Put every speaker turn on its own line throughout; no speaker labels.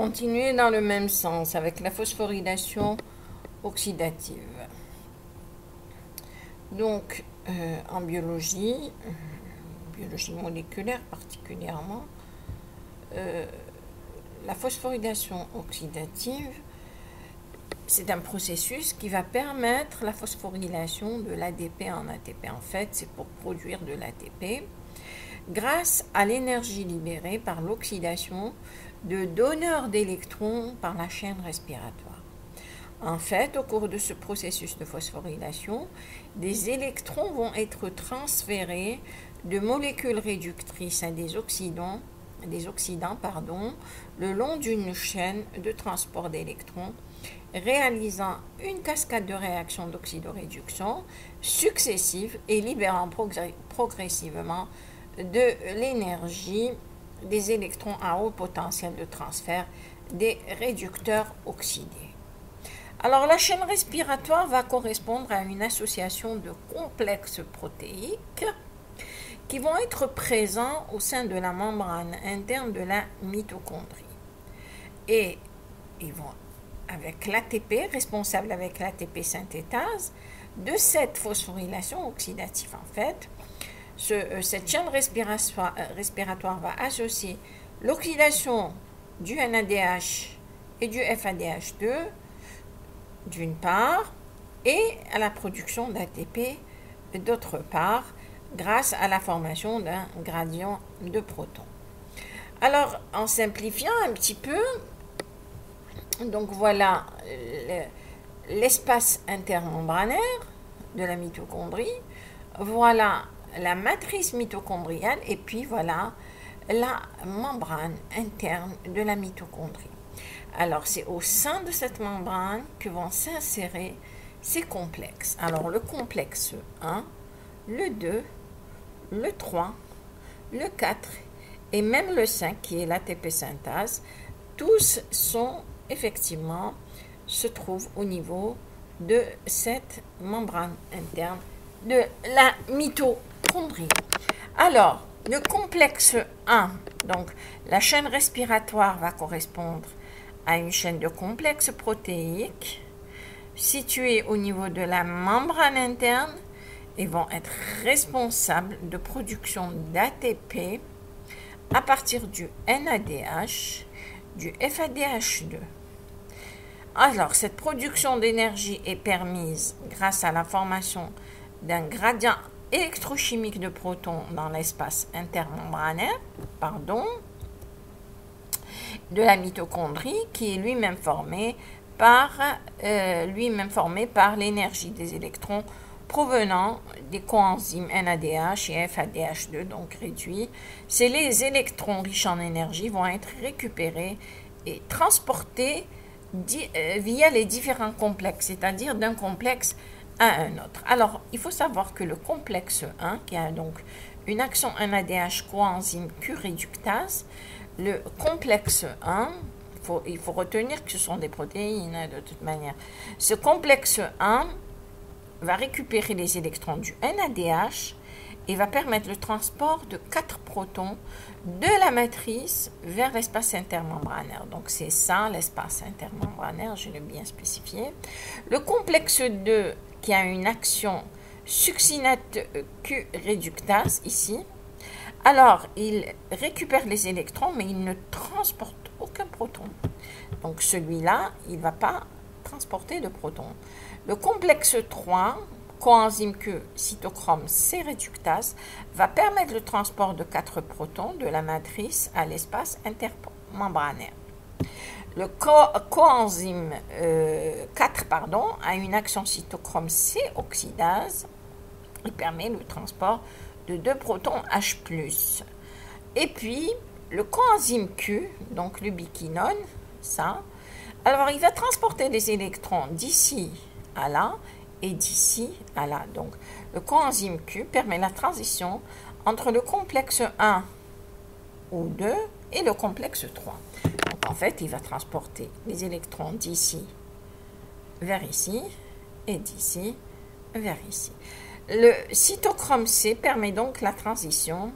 continuer dans le même sens avec la phosphorylation oxydative. Donc, en biologie, biologie moléculaire particulièrement, la phosphorylation oxydative, c'est un processus qui va permettre la phosphorylation de l'ADP en ATP. En fait, c'est pour produire de l'ATP grâce à l'énergie libérée par l'oxydation de donneurs d'électrons par la chaîne respiratoire. En fait, au cours de ce processus de phosphorylation, des électrons vont être transférés de molécules réductrices à des oxydants, le long d'une chaîne de transport d'électrons, réalisant une cascade de réactions d'oxydoréduction successives et libérant progressivement de l'énergie des électrons à haut potentiel de transfert des réducteurs oxydés. Alors, la chaîne respiratoire va correspondre à une association de complexes protéiques qui vont être présents au sein de la membrane interne de la mitochondrie. Et ils vont, avec l'ATP, responsable avec l'ATP synthétase, de cette phosphorylation oxydative. En fait, cette chaîne respiratoire va associer l'oxydation du NADH et du FADH2 d'une part et à la production d'ATP d'autre part grâce à la formation d'un gradient de protons. Alors, en simplifiant un petit peu, donc voilà l'espace intermembranaire de la mitochondrie, voilà la matrice mitochondriale et puis voilà la membrane interne de la mitochondrie. Alors, c'est au sein de cette membrane que vont s'insérer ces complexes. Alors, le complexe 1, le 2, le 3, le 4 et même le 5 qui est l'ATP synthase, tous sont effectivement, se trouvent au niveau de cette membrane interne de la mitochondrie. Alors, le complexe 1, donc la chaîne respiratoire va correspondre à une chaîne de complexes protéiques située au niveau de la membrane interne et vont être responsables de production d'ATP à partir du NADH, du FADH2. Alors, cette production d'énergie est permise grâce à la formation d'un gradient électrochimique de protons dans l'espace intermembranaire, de la mitochondrie, qui est lui-même formé par l'énergie des électrons provenant des coenzymes NADH et FADH2, donc réduits. C'est les électrons riches en énergie vont être récupérés et transportés via les différents complexes, c'est-à-dire d'un complexe à un autre. Alors, il faut savoir que le complexe 1, qui a donc une action NADH coenzyme Q-réductase, le complexe 1, il faut retenir que ce sont des protéines de toute manière. Ce complexe 1 va récupérer les électrons du NADH et va permettre le transport de 4 protons de la matrice vers l'espace intermembranaire. Donc, c'est ça, l'espace intermembranaire, je l'ai bien spécifié. Le complexe 2, qui a une action succinate Q-réductase, ici, alors, il récupère les électrons, mais il ne transporte aucun proton. Donc, celui-là, il ne va pas transporter de protons. Le complexe 3, coenzyme Q, cytochrome C réductase, va permettre le transport de 4 protons de la matrice à l'espace intermembranaire. Le coenzyme 4 a une action cytochrome C oxydase et permet le transport de 2 protons H+. Et puis, le coenzyme Q, donc l'ubiquinone, ça, alors il va transporter des électrons d'ici à là et d'ici à là. Donc, le coenzyme Q permet la transition entre le complexe 1 ou 2 et le complexe 3. Donc, en fait, il va transporter les électrons d'ici vers ici et d'ici vers ici. Le cytochrome C permet donc la transition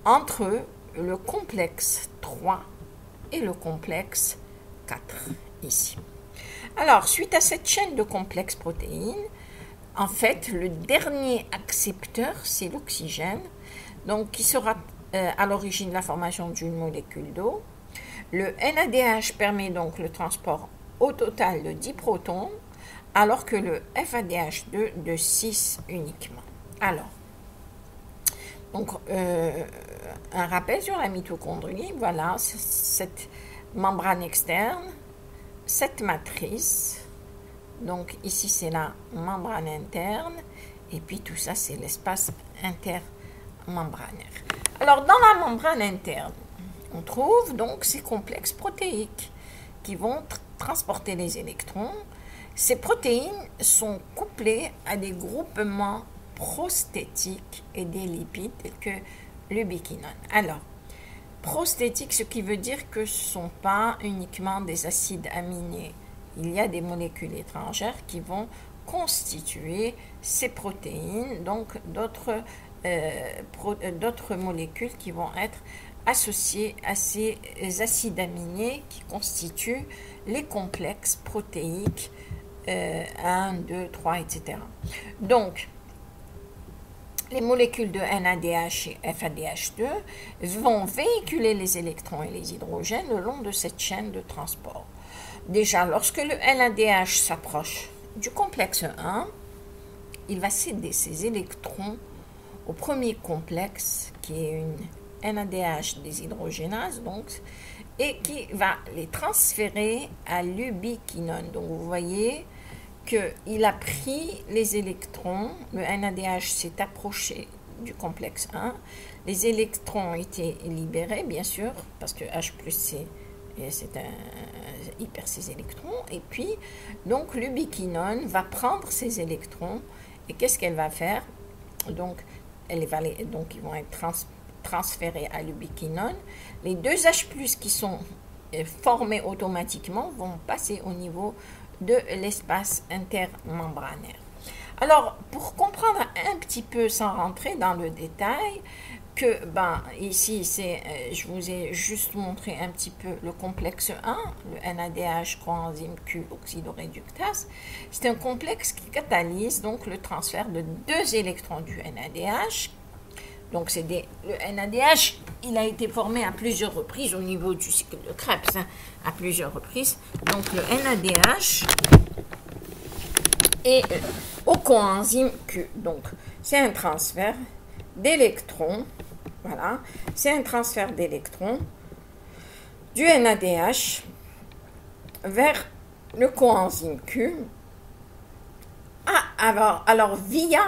entre le complexe 3 et le complexe 4 ici. Alors, suite à cette chaîne de complexes protéines, en fait, le dernier accepteur, c'est l'oxygène, donc qui sera à l'origine de la formation d'une molécule d'eau. Le NADH permet donc le transport au total de 10 protons, alors que le FADH2 de 6 uniquement. Alors, donc, un rappel sur la mitochondrie, voilà, cette membrane externe, cette matrice, donc ici c'est la membrane interne, et puis tout ça c'est l'espace intermembranaire. Alors dans la membrane interne, on trouve donc ces complexes protéiques qui vont transporter les électrons. Ces protéines sont couplées à des groupements prostétiques et des lipides tels que l'ubiquinone. Alors, prostétique, ce qui veut dire que ce ne sont pas uniquement des acides aminés. Il y a des molécules étrangères qui vont constituer ces protéines, donc d'autres molécules qui vont être associées à ces acides aminés qui constituent les complexes protéiques 1, 2, 3, etc. Donc, les molécules de NADH et FADH2 vont véhiculer les électrons et les hydrogènes le long de cette chaîne de transport. Déjà, lorsque le NADH s'approche du complexe 1, il va céder ses électrons au premier complexe, qui est une NADH déshydrogénase, donc, et qui va les transférer à l'ubiquinone. Donc, vous voyez qu'il a pris les électrons, le NADH s'est approché du complexe 1, les électrons ont été libérés, bien sûr, parce que H plus C, il perd ses électrons, et puis, donc, l'ubiquinone va prendre ces électrons, et qu'est-ce qu'elle va faire? Donc, ils vont être transférés à l'ubiquinone. Les deux H+, qui sont formés automatiquement, vont passer au niveau de l'espace intermembranaire. Alors, pour comprendre un petit peu, sans rentrer dans le détail, que, ici, je vous ai juste montré un petit peu le complexe 1, le NADH, coenzyme Q, oxydoréductase. C'est un complexe qui catalyse donc le transfert de 2 électrons du NADH. Donc, le NADH, il a été formé à plusieurs reprises au niveau du cycle de Krebs, à plusieurs reprises. Donc, le NADH est au coenzyme Q. Donc, c'est un transfert d'électrons. Voilà, c'est un transfert d'électrons du NADH vers le coenzyme Q. Alors via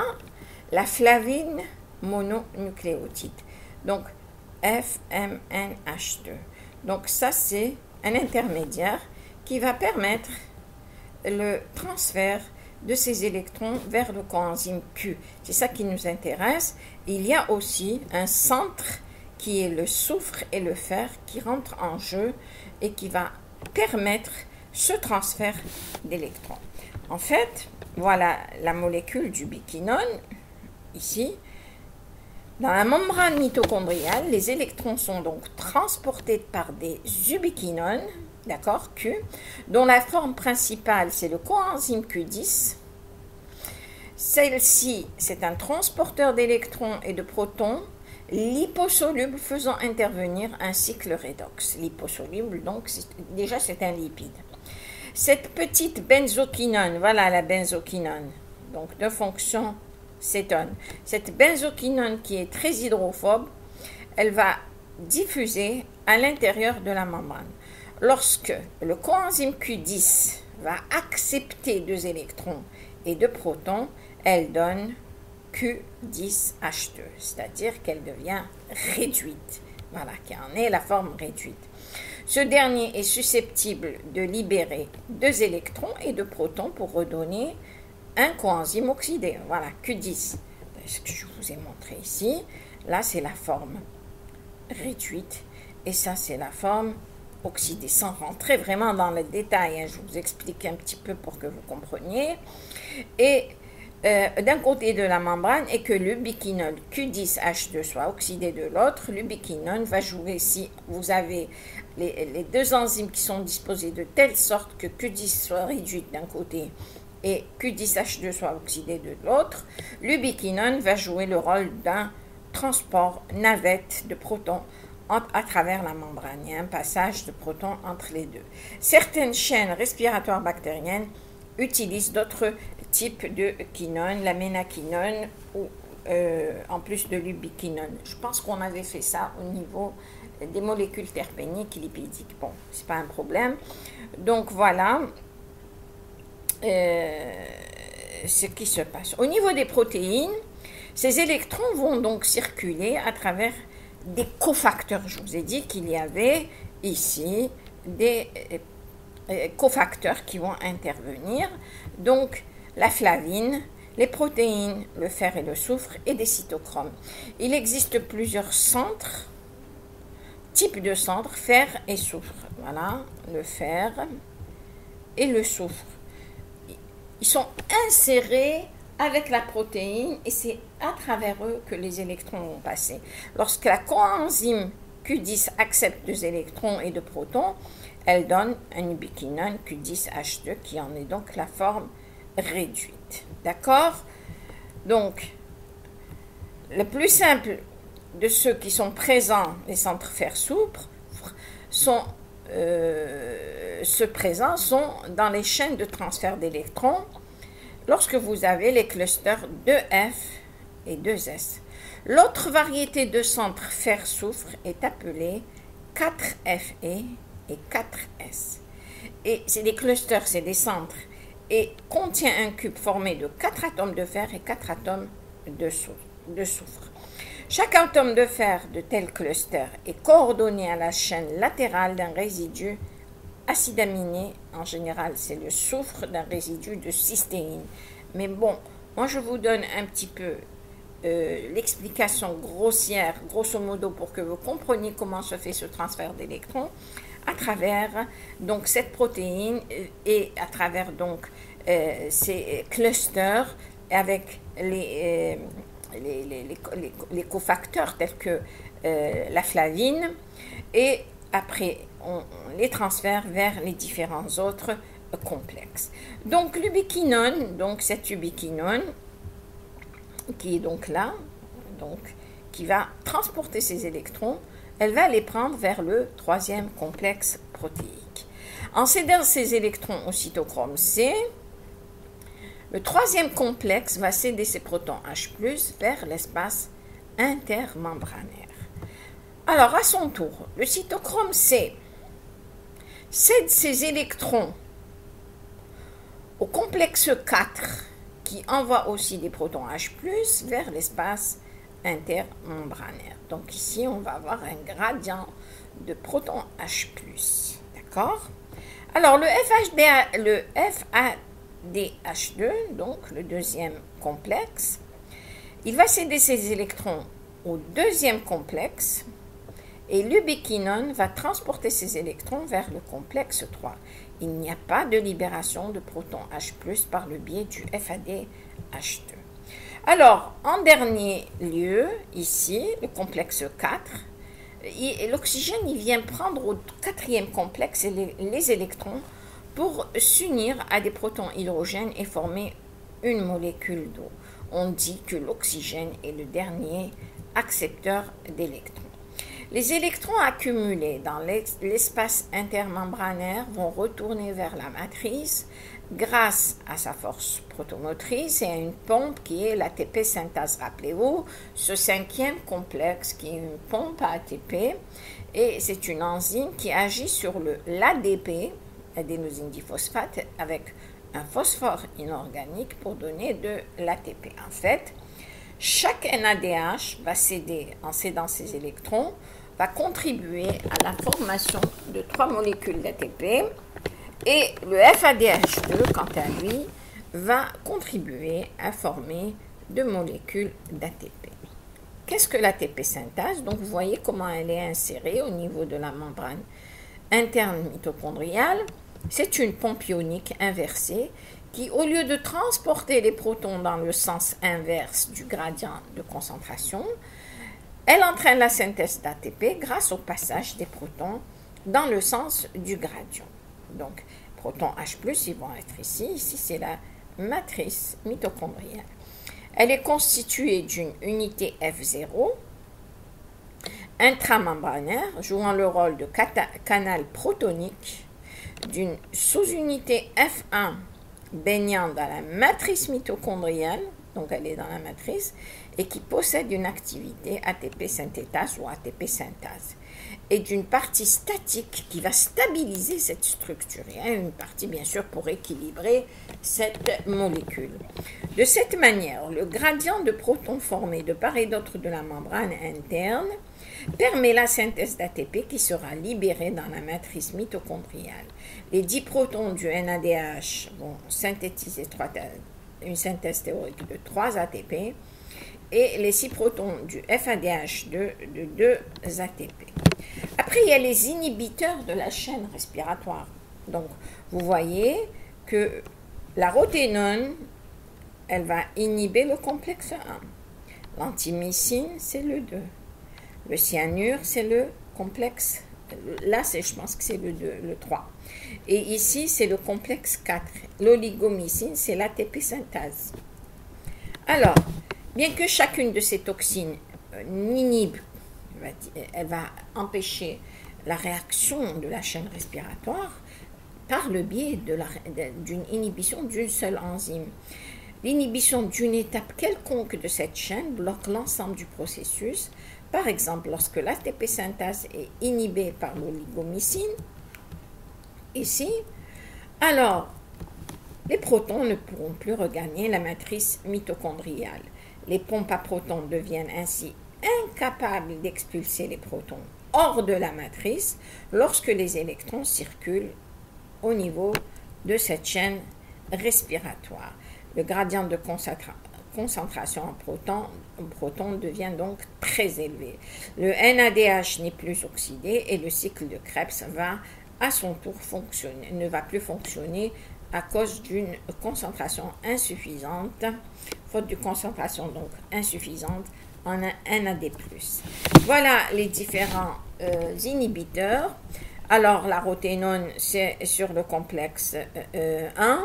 la flavine mononucléotide, donc FMNH2. Donc ça, c'est un intermédiaire qui va permettre le transfert de ces électrons vers le coenzyme Q. C'est ça qui nous intéresse. Il y a aussi un centre qui est le soufre et le fer qui rentrent en jeu et qui va permettre ce transfert d'électrons. En fait, voilà la molécule d'ubiquinone, ici. Dans la membrane mitochondriale, les électrons sont donc transportés par des ubiquinones, d'accord, Q, dont la forme principale, c'est le coenzyme Q10. Celle-ci, c'est un transporteur d'électrons et de protons liposoluble faisant intervenir un cycle redox. Liposoluble, donc, c'est un lipide. Cette petite benzoquinone, voilà la benzoquinone, donc de fonction cétone. Cette benzoquinone qui est très hydrophobe, elle va diffuser à l'intérieur de la membrane. Lorsque le coenzyme Q10 va accepter 2 électrons et 2 protons, elle donne Q10H2, c'est-à-dire qu'elle devient réduite. Voilà, qui en est la forme réduite. Ce dernier est susceptible de libérer 2 électrons et 2 protons pour redonner un coenzyme oxydé. Voilà, Q10. Ce que je vous ai montré ici. Là, c'est la forme réduite et ça, c'est la forme oxydée. Sans rentrer vraiment dans le détail, je vous explique un petit peu pour que vous compreniez. Et d'un côté de la membrane et que l'ubiquinone Q10H2 soit oxydé de l'autre, l'ubiquinone va jouer, si vous avez les deux enzymes qui sont disposées de telle sorte que Q10 soit réduite d'un côté et Q10H2 soit oxydé de l'autre, l'ubiquinone va jouer le rôle d'un transport navette de protons à travers la membrane. Il y a un passage de protons entre les deux. Certaines chaînes respiratoires bactériennes utilisent d'autres types de quinone, la ménaquinone ou en plus de l'ubiquinone. Je pense qu'on avait fait ça au niveau des molécules terpéniques et lipidiques. Bon, c'est pas un problème. Donc voilà ce qui se passe. Au niveau des protéines, ces électrons vont donc circuler à travers des cofacteurs. Je vous ai dit qu'il y avait ici des cofacteurs qui vont intervenir. Donc, la flavine, les protéines, le fer et le soufre et des cytochromes. Il existe plusieurs centres, types de centres, fer et soufre. Voilà, le fer et le soufre. Ils sont insérés avec la protéine et c'est à travers eux que les électrons vont passer. Lorsque la coenzyme Q10 accepte des électrons et de protons, elle donne un ubiquinone Q10H2 qui en est donc la forme réduite. D'accord? Donc, le plus simple de ceux qui sont présents, les centres fer-soufre, sont dans les chaînes de transfert d'électrons lorsque vous avez les clusters 2F et 2S. L'autre variété de centres fer-soufre est appelée 4Fe et 4S. Et c'est des clusters, c'est des centres, et contient un cube formé de 4 atomes de fer et 4 atomes de soufre. Chaque atome de fer de tel cluster est coordonné à la chaîne latérale d'un résidu acide aminé. En général, c'est le soufre d'un résidu de cystéine. Mais bon, moi je vous donne un petit peu l'explication grossière, grosso modo, pour que vous compreniez comment se fait ce transfert d'électrons à travers donc cette protéine et à travers donc ces clusters avec les cofacteurs tels que la flavine, et après on les transfère vers les différents autres complexes. Donc l'ubiquinone, donc cette ubiquinone qui est donc là, donc qui va transporter ces électrons, elle va les prendre vers le troisième complexe protéique. En cédant ces électrons au cytochrome C, le troisième complexe va céder ses protons H+, vers l'espace intermembranaire. Alors, à son tour, le cytochrome C cède ses électrons au complexe 4, qui envoie aussi des protons H+, vers l'espace intermembranaire. Donc ici, on va avoir un gradient de protons H+. D'accord? Alors, le FADH2, donc le deuxième complexe, il va céder ses électrons au deuxième complexe et l'ubiquinone va transporter ses électrons vers le complexe 3. Il n'y a pas de libération de protons H+, par le biais du FADH2. Alors, en dernier lieu, ici, le complexe 4, l'oxygène il vient prendre au quatrième complexe les électrons pour s'unir à des protons hydrogènes et former une molécule d'eau. On dit que l'oxygène est le dernier accepteur d'électrons. Les électrons accumulés dans l'espace intermembranaire vont retourner vers la matrice grâce à sa force protomotrice et à une pompe qui est l'ATP synthase. Rappelez-vous, ce cinquième complexe qui est une pompe à ATP, et c'est une enzyme qui agit sur l'ADP, adénosine diphosphate, avec un phosphore inorganique pour donner de l'ATP. En fait, chaque NADH va céder, en cédant ses électrons, va contribuer à la formation de 3 molécules d'ATP, et le FADH2, quant à lui, va contribuer à former 2 molécules d'ATP. Qu'est-ce que l'ATP synthase? Donc vous voyez comment elle est insérée au niveau de la membrane interne mitochondriale. C'est une pompe ionique inversée qui, au lieu de transporter les protons dans le sens inverse du gradient de concentration, elle entraîne la synthèse d'ATP grâce au passage des protons dans le sens du gradient. Donc, protons H+, ils vont être ici. Ici, c'est la matrice mitochondriale. Elle est constituée d'une unité F0 intramembranaire jouant le rôle de canal protonique, d'une sous-unité F1 baignant dans la matrice mitochondriale, donc elle est dans la matrice, et qui possède une activité ATP synthétase ou ATP synthase, et d'une partie statique qui va stabiliser cette structure, et une partie bien sûr pour équilibrer cette molécule. De cette manière, le gradient de protons formé de part et d'autre de la membrane interne permet la synthèse d'ATP qui sera libérée dans la matrice mitochondriale. Les 10 protons du NADH vont synthétiser une synthèse théorique de 3 ATP et les 6 protons du FADH2 de 2 ATP. Après, il y a les inhibiteurs de la chaîne respiratoire. Donc, vous voyez que la roténone, elle va inhiber le complexe 1. L'antimycine, c'est le 2. Le cyanure, c'est le complexe, là, je pense que c'est le 2, le 3. Et ici, c'est le complexe 4. L'oligomycine, c'est l'ATP synthase. Alors, bien que chacune de ces toxines inhibe, elle va empêcher la réaction de la chaîne respiratoire par le biais d'une inhibition d'une seule enzyme. L'inhibition d'une étape quelconque de cette chaîne bloque l'ensemble du processus. Par exemple, lorsque l'ATP synthase est inhibée par l'oligomycine, ici, alors les protons ne pourront plus regagner la matrice mitochondriale. Les pompes à protons deviennent ainsi incapables d'expulser les protons hors de la matrice lorsque les électrons circulent au niveau de cette chaîne respiratoire. Le gradient de concentration en protons devient donc très élevé. Le NADH n'est plus oxydé et le cycle de Krebs va à son tour ne va plus fonctionner à cause d'une concentration insuffisante, faute de concentration donc insuffisante en NAD+. Voilà les différents inhibiteurs. Alors la roténone, c'est sur le complexe 1.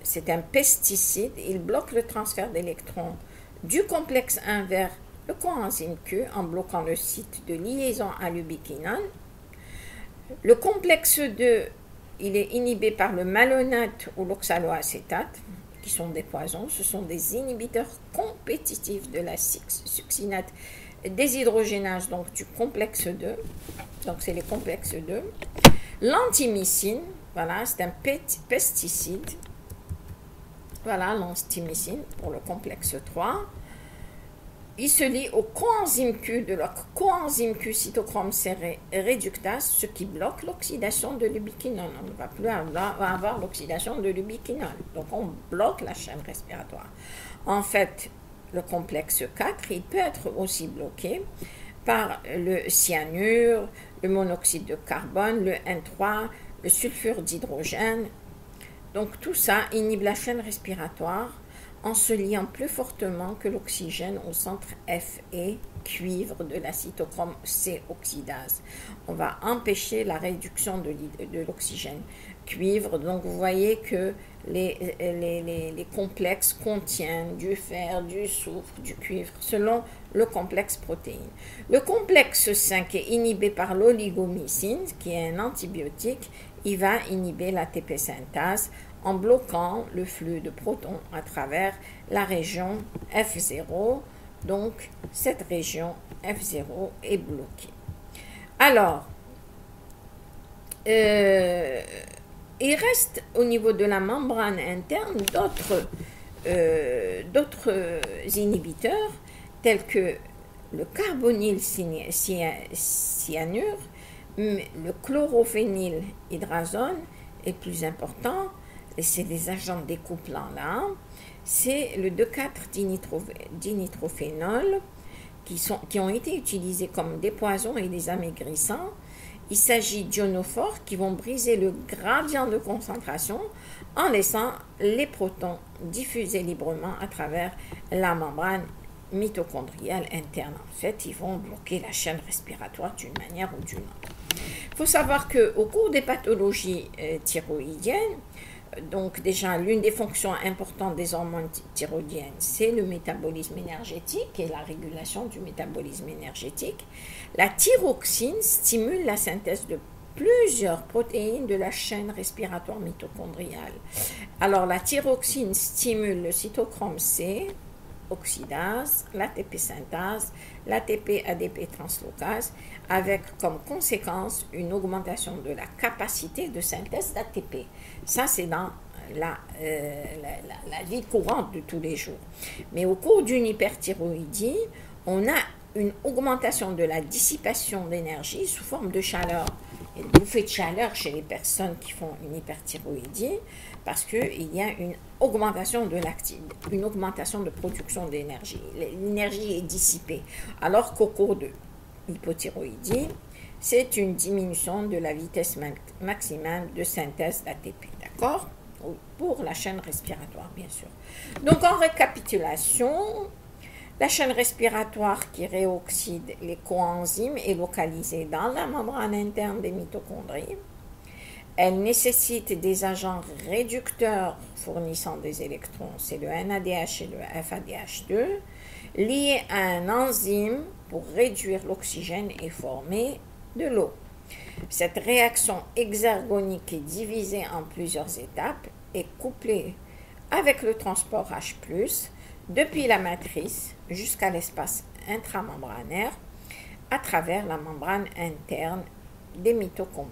C'est un pesticide, il bloque le transfert d'électrons du complexe 1 vers le coenzyme Q en bloquant le site de liaison à l'ubiquinone. Le complexe 2, il est inhibé par le malonate ou l'oxaloacétate, qui sont des poisons. Ce sont des inhibiteurs compétitifs de la succinate déshydrogénase, donc du complexe 2. Donc c'est les complexes 2. L'antimycine, voilà, c'est un pesticide. Voilà l'antimycine pour le complexe 3. Il se lie au coenzyme Q de la coenzyme Q cytochrome C réductase, ce qui bloque l'oxydation de l'ubiquinone. On ne va plus avoir l'oxydation de l'ubiquinone. Donc on bloque la chaîne respiratoire. En fait, le complexe 4, il peut être aussi bloqué par le cyanure, le monoxyde de carbone, le N3, le sulfure d'hydrogène. Donc tout ça inhibe la chaîne respiratoire en se liant plus fortement que l'oxygène au centre F et cuivre de la cytochrome C oxydase. On va empêcher la réduction de l'oxygène cuivre. Donc vous voyez que les complexes contiennent du fer, du soufre, du cuivre, selon le complexe protéine. Le complexe 5 est inhibé par l'oligomycine, qui est un antibiotique. Il va inhiber l'ATP synthase en bloquant le flux de protons à travers la région F0. Donc, cette région F0 est bloquée. Alors, il reste au niveau de la membrane interne d'autres inhibiteurs tels que le carbonylcyanure, le chlorophénylhydrazone est plus important, et c'est des agents découplants là, c'est le 2,4-dinitrophénol qui ont été utilisés comme des poisons et des amaigrissants. Il s'agit d'ionophores qui vont briser le gradient de concentration en laissant les protons diffuser librement à travers la membrane mitochondriale interne. En fait, ils vont bloquer la chaîne respiratoire d'une manière ou d'une autre. Il faut savoir qu'au cours des pathologies thyroïdiennes, donc déjà l'une des fonctions importantes des hormones thyroïdiennes, c'est le métabolisme énergétique et la régulation du métabolisme énergétique. La thyroxine stimule la synthèse de plusieurs protéines de la chaîne respiratoire mitochondriale. Alors la thyroxine stimule le cytochrome C, oxydase, l'ATP synthase, l'ATP ADP translocase, avec comme conséquence une augmentation de la capacité de synthèse d'ATP. Ça, c'est dans la vie courante de tous les jours. Mais au cours d'une hyperthyroïdie, on a une augmentation de la dissipation d'énergie sous forme de chaleur. Il y a une bouffée de chaleur chez les personnes qui font une hyperthyroïdie parce qu'il y a une augmentation de production d'énergie. L'énergie est dissipée. Alors qu'au cours de l'hypothyroïdie, c'est une diminution de la vitesse maximale de synthèse d'ATP. D'accord? Pour la chaîne respiratoire, bien sûr. Donc, en récapitulation, la chaîne respiratoire qui réoxyde les coenzymes est localisée dans la membrane interne des mitochondries. Elle nécessite des agents réducteurs fournissant des électrons, c'est le NADH et le FADH2, liés à un enzyme pour réduire l'oxygène et former de l'eau. Cette réaction exergonique est divisée en plusieurs étapes et couplée avec le transport H+, depuis la matrice jusqu'à l'espace intramembranaire à travers la membrane interne des mitochondries.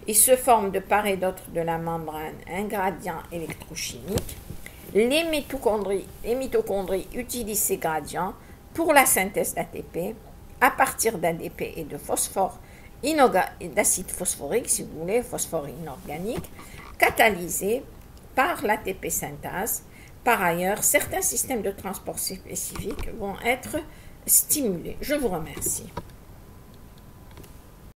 Il se forme de part et d'autre de la membrane un gradient électrochimique. Les mitochondries utilisent ces gradients pour la synthèse d'ATP à partir d'ADP et de phosphore, d'acide phosphorique, si vous voulez, phosphore inorganique, catalysé par l'ATP synthase. Par ailleurs, certains systèmes de transport spécifiques vont être stimulés. Je vous remercie.